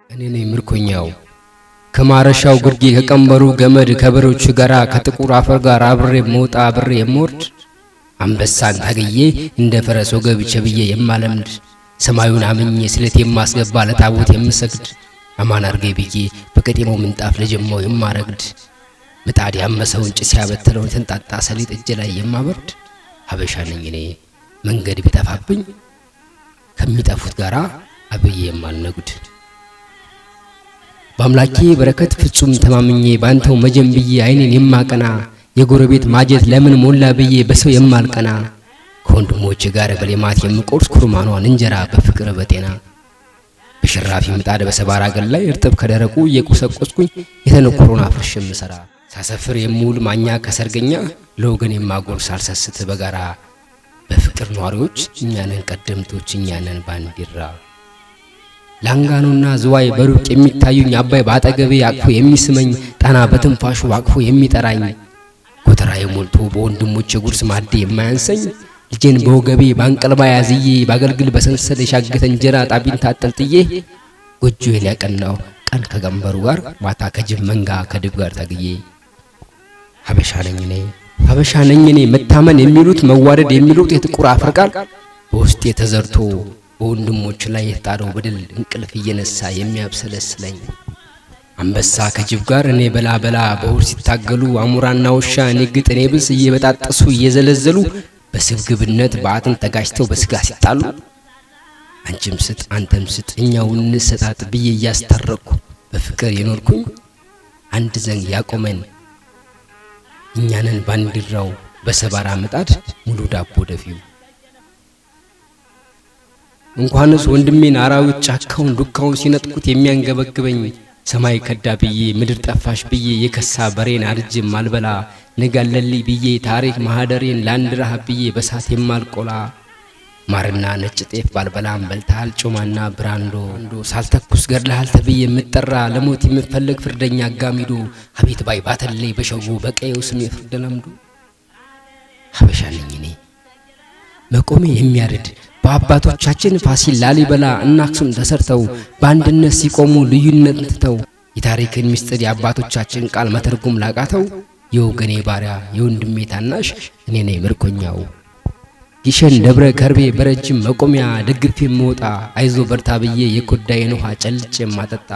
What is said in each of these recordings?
እኔ ነኝ ምርኮኛው ከማረሻው ግርጌ ከቀንበሩ ገመድ ከበሮቹ ጋራ ከጥቁር አፈር ጋር አብሬ ሞጣ አብሬ የምወርድ አንበሳን ታግዬ እንደ ፈረስ ወገብ ቸብዬ የማለምድ ሰማዩን አምኜ ስለት የማስገባ ለታቦት የምሰግድ አማን አርገይ ብዬ በቀጤማው ምንጣፍ ለጀማው የማረግድ ምጣድ ያመሰውን ጭስ ያበተለውን ተንጣጣ ሰሊጥ እጅ ላይ የማበርድ ሀበሻ ነኝ እኔ መንገድ ቢጠፋብኝ ከሚጠፉት ጋራ አብዬ የማልነጉድ በአምላኬ በረከት ፍጹም ተማምኜ ባንተው መጀንብዬ አይኔን የማቀና የጎረቤት ማጀት ለምን ሞላ ብዬ በሰው የማልቀና ከወንድሞቼ ጋር በሌማት የምቆርስ ኩርማኗን እንጀራ በፍቅር በጤና በሽራፊ ምጣድ በሰባራ ገል ላይ እርጥብ ከደረቁ የቁሰቆስኩኝ የተነቆሮና ፍርሽ ምሰራ ሳሰፍር የምውል ማኛ ከሰርገኛ ለወገን የማጎርስ ሳልሰስት በጋራ በፍቅር ኗሪዎች እኛንን ቀደምቶች እኛንን ባንዲራ ላንጋኖና ዝዋይ በሩቅ የሚታዩኝ አባይ ባጠገቤ አቅፎ የሚስመኝ ጣና በትንፋሹ አቅፎ የሚጠራኝ ጎተራዬ ሞልቶ በወንድሞቼ ጉርስ ማዴ የማያንሰኝ ልጄን በወገቤ ባንቀልባ ያዝዬ ባገልግል በሰንሰል የሻገተ እንጀራ ጣቢን ታጠልጥዬ ጎጆዬን ያቀናው ቀን ከገንበሩ ጋር ማታ ከጅብ መንጋ ከድብ ጋር ታግዬ ሀበሻ ነኝ እኔ መታመን የሚሉት መዋደድ የሚሉት የጥቁር አፈር ቃል በውስጤ ተዘርቶ በወንድሞች ላይ የተጣለው በደል እንቅልፍ እየነሳ የሚያብሰለስለኝ አንበሳ ከጅብ ጋር እኔ በላ በሁር ሲታገሉ አሙራና ውሻ እኔ ግጥ እኔ ብስ እየበጣጠሱ እየዘለዘሉ በስግብግብነት በአጥንት ተጋጭተው በስጋ ሲጣሉ አንቺም ስጥ አንተም ስጥ እኛው እንሰጣጥ ብዬ እያስታረኩ በፍቅር የኖርኩኝ አንድ ዘንግ ያቆመን እኛንን ባንዲራው በሰባራ ምጣድ ሙሉ ዳቦ ደፊው እንኳንስ ወንድሜን አራዊት ጫካውን ዱካውን ሲነጥቁት የሚያንገበግበኝ ሰማይ ከዳ ብዬ ምድር ጠፋሽ ብዬ የከሳ በሬን አርጅ ማልበላ ነጋለልይ ብዬ ታሪክ ማህደሬን ላንድራህ ብዬ በሳት የማልቆላ ማርና ነጭ ጤፍ ባልበላም በልታል ጮማና ብራንዶ ሳልተኩስ ገድለሃል ተብዬ የምጠራ ለሞት የምፈልግ ፍርደኛ አጋሚዶ አቤት ባይ ባተለይ በሸጉ በቀየው ስም የፍርድ ለምዱ ሀበሻ ነኝ እኔ መቆሜ የሚያርድ በአባቶቻችን ፋሲል ላሊበላ እና አክሱም ተሰርተው በአንድነት ሲቆሙ ልዩነት ትተው የታሪክን ምስጢር የአባቶቻችን ቃል መተርጎም ላቃተው የወገኔ ባሪያ የወንድሜ ታናሽ እኔ ነኝ ምርኮኛው ጊሸን ደብረ ከርቤ በረጅም መቆሚያ ደግፌ የምወጣ አይዞ በርታ ብዬ የኮዳዬን ውሃ ጨልጬ ማጠጣ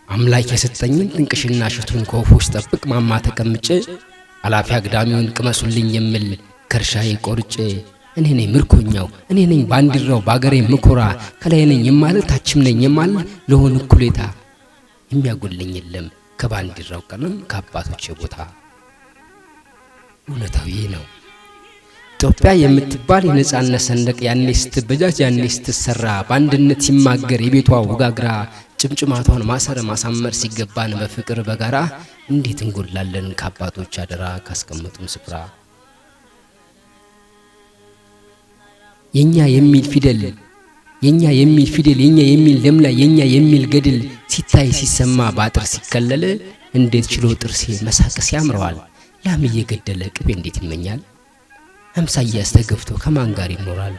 አምላክ የሰጠኝን ጥንቅሽና ሽቱን ከወፎች ጠብቅ ማማ ተቀምጬ አላፊ አግዳሚውን ቅመሱልኝ የምል ከርሻዬ ቆርጬ እኔ ነኝ ምርኮኛው እኔ ነኝ ባንዲራው ባገሬ ምኮራ ከላይ ነኝ የማል ታችም ነኝ የማል ለሆነ ኩሌታ የሚያጎልኝ የለም ከባንዲራው ቀለም ከአባቶቼ ቦታ እውነታው ይሄ ነው ኢትዮጵያ የምትባል የነጻነት ሰንደቅ ያኔ ስትበጃጅ ያኔ ስትሰራ በአንድነት ሲማገር የቤቷ ወጋግራ ጭምጭማቷን ማሰረ ማሳመር ሲገባን በፍቅር በጋራ እንዴት እንጎላለን ከአባቶች አደራ ካስቀመጡን ስፍራ የኛ የሚል ፊደል የኛ የሚል ለምላ የኛ የሚል ገድል ሲታይ ሲሰማ ባጥር ሲከለለ እንዴት ችሎ ጥርሴ መሳቀስ ያምረዋል ላም እየገደለ ቅቤ እንዴት ይመኛል አምሳያ ያስተገፍቶ ከማን ጋር ይኖራል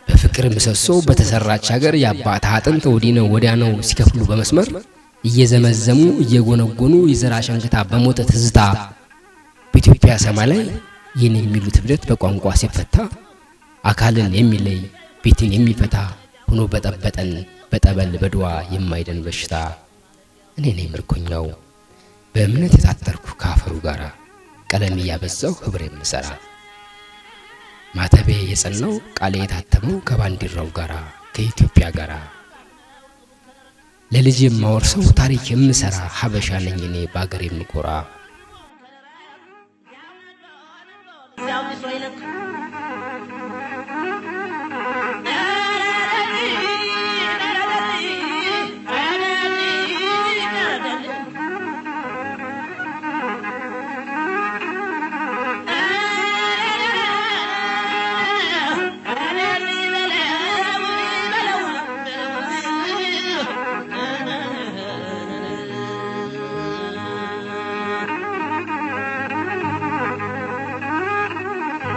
በፍቅር ምሰሶ በተሰራች ሀገር ያባታ አጥንት ወዲነው ወዲያ ነው ሲከፍሉ በመስመር እየዘመዘሙ እየጎነጎኑ ይዘራ ሸንክታ በሞተ ትዝታ በኢትዮጵያ ሰማይ ላይ ይህን የሚሉት ብለት በቋንቋ ሲፈታ አካልን የሚለይ ቤትን የሚፈታ ሆኖ በጠበጠን በጠበል በድዋ የማይደን በሽታ እኔ ነኝ ምርኮኛው በእምነት የታጠርኩ ካፈሩ ጋራ ቀለም ያበዛው ህብር የምሰራ ማተቤ የጸናው ቃሌ የታተመው ከባንዲራው ጋራ ከኢትዮጵያ ጋራ ለልጅ የማወርሰው ታሪክ የምሰራ ሀበሻ ነኝ እኔ ባገሬ ምኮራ